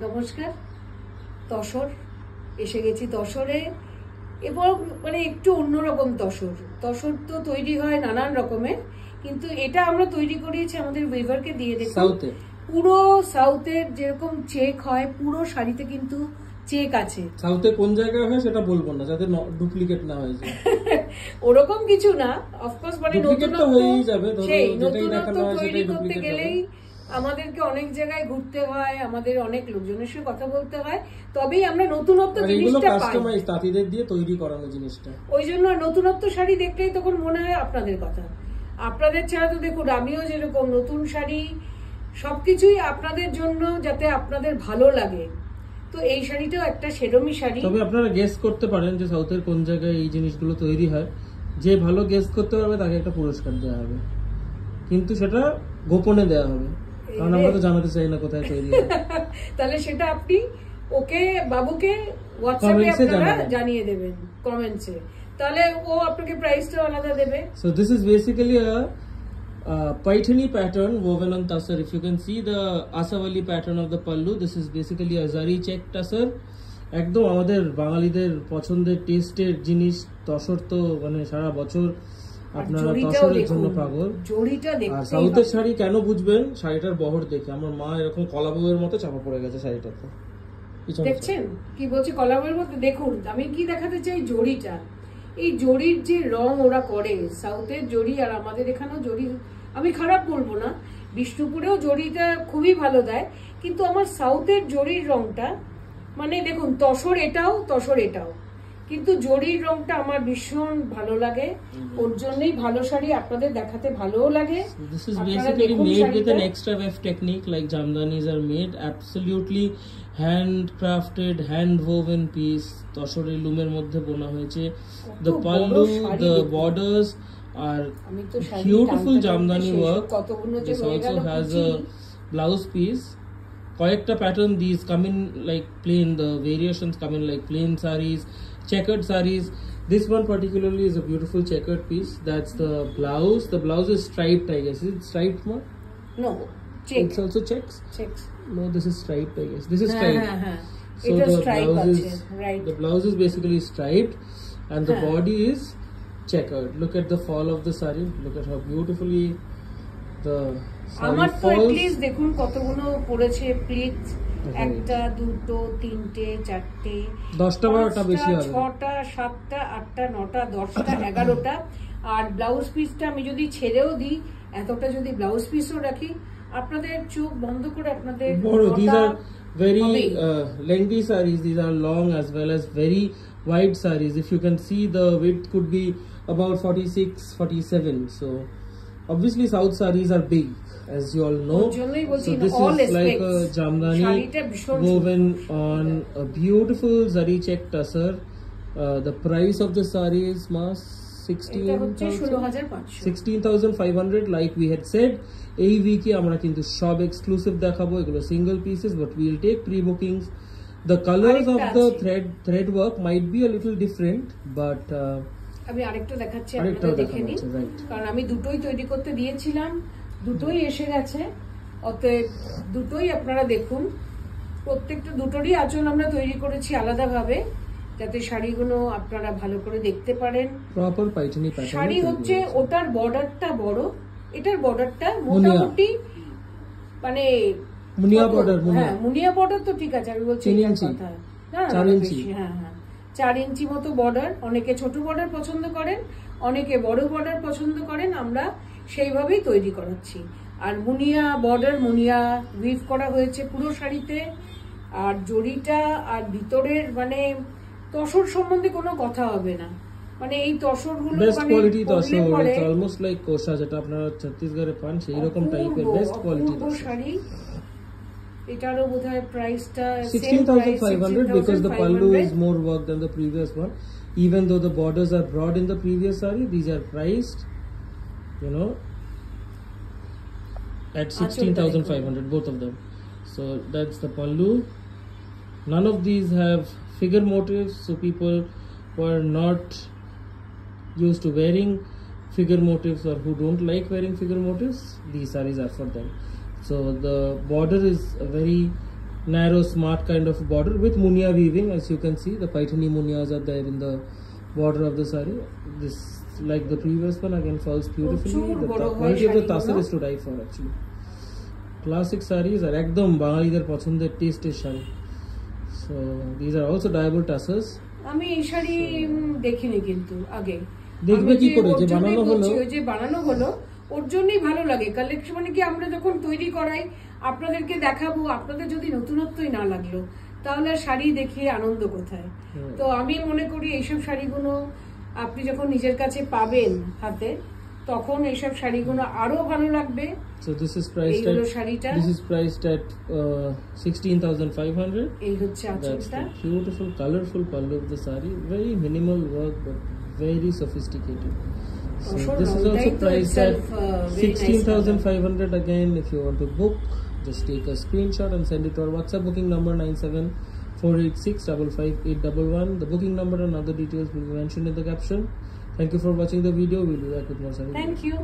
নমস্কার। তসর এসে গেছি তসরে, এবং মানে একটু অন্যরকম তসর। তসর তো তৈরি হয় নানান রকমের, কিন্তু এটা আমরা তৈরি করিয়েছি আমাদের উইভারকে দিয়ে। দেখুন পুরো সাউথের যেরকম চেক হয়, পুরো শাড়িতে কিন্তু চেক আছে। সাউথে কোন জায়গায় হয় সেটা বলবো না, যাতে ডুপ্লিকেট না হয়ে যায়। ওরকম কিছু না, অফকোর্স মানে নতুনত্ব হয়েই যাবে। সেই নতুনত্ব তৈরি করতে গেলেই আমাদেরকে অনেক জায়গায় ঘুরতে হয়, আমাদের অনেক লোকজনের সাথে কথা বলতে হয়, তবেই আমরা নতুনত্ব জিনিসটা পাই। কাস্টমাইজ তাঁতিদের দিয়ে তৈরি করানো জিনিসটা, ওই জন্য নতুনত্ব শাড়ি দেখলেই তখন মনে হয় আপনাদের কথা। আপনাদের ছাড়া তো দেখুন আমিও যেরকম নতুন শাড়ি সবকিছুই আপনাদের জন্য, যাতে আপনাদের ভালো লাগে। তো এই শাড়িটাও একটা সেরমই শাড়ি। তবে আপনারা গেস করতে পারেন যে সাউথের কোন জায়গায় এই জিনিসগুলো তৈরি হয়। যে ভালো গেস করতে পারবে তাকে একটা পুরস্কার দেওয়া হবে, কিন্তু সেটা গোপনে দেওয়া হবে, কারণ আমরা তো জানাতে চাই না কোথায় তৈরি হয়। তাহলে সেটা আপনি ওকে বাবুকে হোয়াটসঅ্যাপে আপনারা জানিয়ে দেবেন কমেন্টসে, তাহলে ও আপনাকে প্রাইসটা আলাদা দেবে। So this is basically a Paithani pattern woven on tussar. If you can see the Asawali pattern of the pallu, this is basically a zari check tussar. একদম আমাদের বাঙালিদের পছন্দের টেস্টের জিনিস তসর, তো মানে সারা বছর আপনারা তসরের জন্য পাগল। আর সাউথের শাড়ি কেন বুঝবেন, শাড়িটার বহর দেখে। আমার মা এরকম কলা বউয়ের মতো চাপা পড়ে গেছে শাড়িটাতে। দেখছেন কি বলছি, কলা বউয়ের মতো। দেখুন আমি কি দেখাতে চাই, জড়িটা, এই জড়ির যে রং ওরা করে, সাউথের জড়ি আর আমাদের এখানেও জড়ি, আমি খারাপ বলবো না, বিষ্ণুপুরেও জড়িটা খুবই ভালো দেয়, কিন্তু আমার সাউথের জড়ির রংটা মানে দেখুন, তসর এটাও, কিন্তু জড়ির রংটা আমার ভীষণ ভালো লাগে। ওর জন্যই ভালো শাড়ি আপনাদের দেখাতে ভালোও লাগে। This is basically made with an extra weft technique, like jamdanis are made. Absolutely handcrafted, hand woven piece. তসরের লুমের মধ্যে বোনা হয়েছে। The pallu, the borders are beautiful jamdani work. This also has a blouse piece. কয়েকটা pattern these come in like plain, the variations come in like plain sarees, checkered sarees. This one particularly is a beautiful checkered piece. That's the blouse. The blouse is striped, I guess. Is it striped, ma? No, check. It's also checks? Checks. No, this is striped, I guess. This is striped. So the blouse is right. The blouse is basically striped, and the body is checkered. Look at the fall of the saree. Look at how beautifully the আমার তো please দেখুন কতগুলো পড়েছে please, একটা দুটো তিনটে চারটে 10টা 12টা বেশি হবে, 6টা 7টা 8টা 9টা 10টা 11টা। আর ব্লাউজ পিসটা আমি যদি ছেড়েও দিই, এতটা যদি ব্লাউজ পিসও রাখি, আপনাদের চোখ বন্ধ করে আপনাদের বড়। These are very lengthy sarees. These are long as well as very wide sarees. If you can see, the width could be about 46 47. So obviously south sarees are big, as you all know. So this is like a jamdani woven on a beautiful zari check tussar. The price of the saree is 16,500. Like we had said, এই উইকে আমরা কিন্তু সব exclusive দেখাবো। এগুলো single pieces, but will take pre bookings. The colors of the thread work might be a little different, but আমি আরেকটা দেখাচ্ছি, আপনারা দেখে নিন, কারণ আমি দুটোই তৈরি করতে দিয়েছিলাম, দুটোই এসে গেছে, অতএব দুটোই আপনারা দেখুন। প্রত্যেকটা দুটোরই আঁচল আমরা তৈরি করেছি আলাদাভাবে, যাতে শাড়িগুলো আপনারা ভালো করে দেখতে পারেন। প্রপার পাইথনি প্যাটার্ন শাড়ি হচ্ছে, ওটার বর্ডারটা বড়, এটার বর্ডারটা মোটামুটি মানে মুনিয়া বর্ডার। হ্যাঁ, মুনিয়া বর্ডার তো ঠিক আছে, আমি বলছি 3 ইঞ্চি, 4 ইঞ্চি। হ্যাঁ, 4 ইঞ্চি মতো বর্ডার। অনেকে ছোট বর্ডার পছন্দ করেন, অনেকে বড় বর্ডার পছন্দ করেন, আমরা সেইভাবেই তৈরি করাচ্ছি। আর মুনিয়া বর্ডার, মুনিয়া উইভ করা হয়েছে পুরো শাড়িতে। আর জড়িটা আর ভিতরের মানে তসর সম্বন্ধে কোনো কথা হবে না, মানে এই তসরগুলো best quality tussar, it's almost like কোষা, যেটা আপনারা ছত্তিশগড়ে পান সেই রকম টাইপের বেস্ট কোয়ালিটি শাড়ি। এটারও বোধহয় প্রাইসটা 16,500 because the pallu is more work than the previous one. Even though the borders are broad in the previous saree, these are priced, you know, at 16,500, both of them. So that's the pallu. None of these have figure motifs, so people who are not used to wearing figure motifs or who don't like wearing figure motifs, these sarees are for them. So the border is a very narrow smart kind of border with munia weaving. As you can see, the Paithani munias are there in the border of the sari. This, like the previous one, again falls beautifully. The quality of the tassel is to die for actually. Classic saris are ekdom Bangalider পছন্দের টেস্টের sari. So these are also dyeable tassels. আমি এই শাড়ি দেখিনি কিন্তু আগে। দেখবে কি করে যে বানানো হলো ওর জন্যই ভালো লাগে কালেকশন, মানে কি আমরা যখন তৈরি করাই আপনাদেরকে দেখাবো, আপনাদের যদি নতুনত্বই না লাগলো তাহলে আর শাড়ি দেখে আনন্দ কোথায়। তো আমি মনে করি এইসব শাড়িগুলো আপনি যখন নিজের কাছে পাবেন হাতে তখন এইসব শাড়িগুলো আরো ভালো লাগবে। So this is priced at 16,500. এই হচ্ছে আঁচলটা। Beautiful colorful pallu of the sari, very minimal work but very sophisticated. So this is also priced at 16,500 again. If you want to book, just take a screenshot and send it to our WhatsApp booking number 9748655811. The booking number and other details will be mentioned in the caption. Thank you for watching the video. We'll be back with more. Thank you.